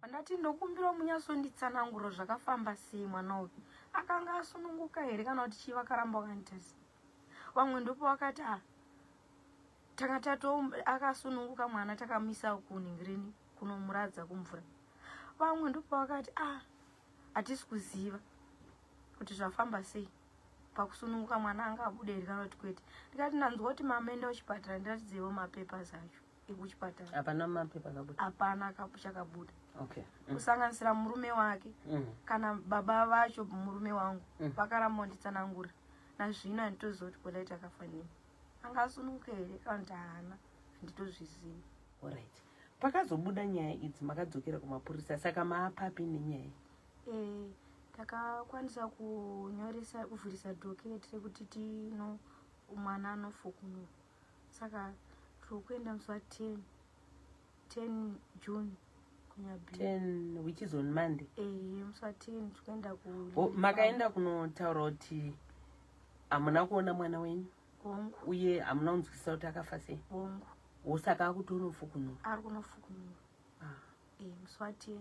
Pandati ndokumbira munyasonditsananguro zvakafamba sei mwana uyu. Akanga asununguka here kana kuti chiva karamba kanitasi. Vamwe ndipo vakati tanga akasununguka mwana takamisa kuningireni kunomuradza kumvura. Vamwe ndipo vakati hatisi kuziva kuti zvafamba sei pakusununguka mwana anga abude here kana kuti kwete. Ndikati ndanzwa kuti mamenda kuchipatara ndiratidzewo mapepa acho ekuchipatara. Hapana mapepa akabuda. Hapana chakabuda. Okay. Kusanganisira murume wake kana baba vacho murume wangu vakaramba kunditsanangura. Nazvino handitozoti kwelaita akafanira. Angasununguka here kana kuti haana handitozviziva. Alright. Pakazobuda nyaya idzi makadzokera kumapurisa saka maapapi nenyaya? Takakwanisa kuvhurisa dhoketi rekuti tino mwana anofukunura. Saka tikuenda musi wa10 June kunyabhii. 10 which is on Monday. Musi wa10 tikuenda makaenda kunotaura kuti hamuna kuona mwana wenyu? Hongu. Uye hamuna kunzwisisa kuti akafa sei? Hongu. Wosaka akuti unofukunura? Ari kunofukunura. Musi wa10.